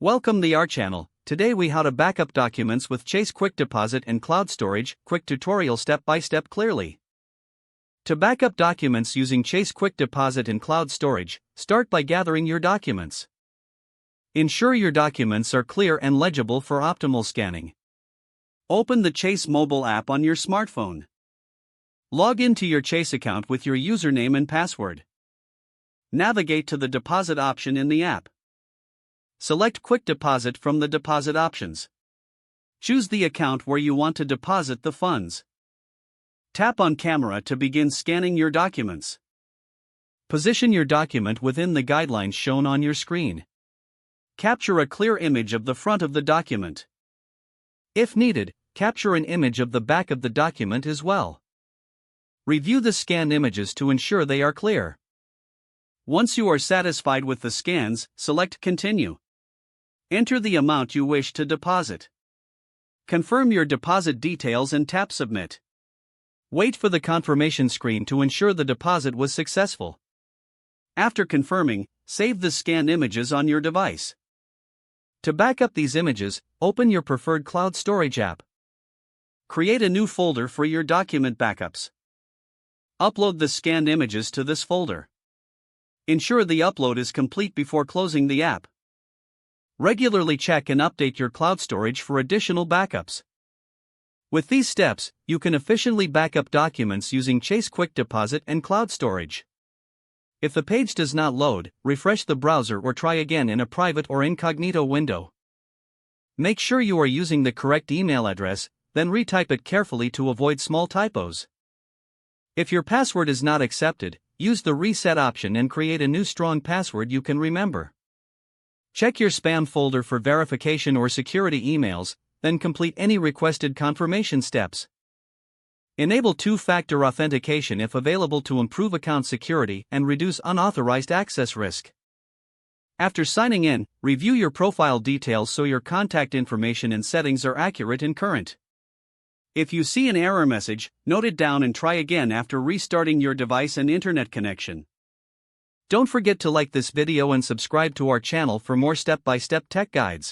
Welcome to our channel. Today we how to backup documents with Chase QuickDeposit and cloud storage. Quick tutorial step by step clearly. To backup documents using Chase QuickDeposit and cloud storage, start by gathering your documents. Ensure your documents are clear and legible for optimal scanning. Open the Chase mobile app on your smartphone. Log into your Chase account with your username and password. Navigate to the deposit option in the app. Select Quick Deposit from the deposit options. Choose the account where you want to deposit the funds. Tap on Camera to begin scanning your documents. Position your document within the guidelines shown on your screen. Capture a clear image of the front of the document. If needed, capture an image of the back of the document as well. Review the scanned images to ensure they are clear. Once you are satisfied with the scans, select Continue. Enter the amount you wish to deposit. Confirm your deposit details and tap Submit. Wait for the confirmation screen to ensure the deposit was successful. After confirming, save the scanned images on your device. To back up these images, open your preferred cloud storage app. Create a new folder for your document backups. Upload the scanned images to this folder. Ensure the upload is complete before closing the app. Regularly check and update your cloud storage for additional backups. With these steps, you can efficiently backup documents using Chase QuickDeposit and cloud storage. If the page does not load, refresh the browser or try again in a private or incognito window. Make sure you are using the correct email address, then retype it carefully to avoid small typos. If your password is not accepted, use the reset option and create a new strong password you can remember. Check your spam folder for verification or security emails, then complete any requested confirmation steps. Enable two-factor authentication if available to improve account security and reduce unauthorized access risk. After signing in, review your profile details so your contact information and settings are accurate and current. If you see an error message, note it down and try again after restarting your device and internet connection. Don't forget to like this video and subscribe to our channel for more step-by-step tech guides.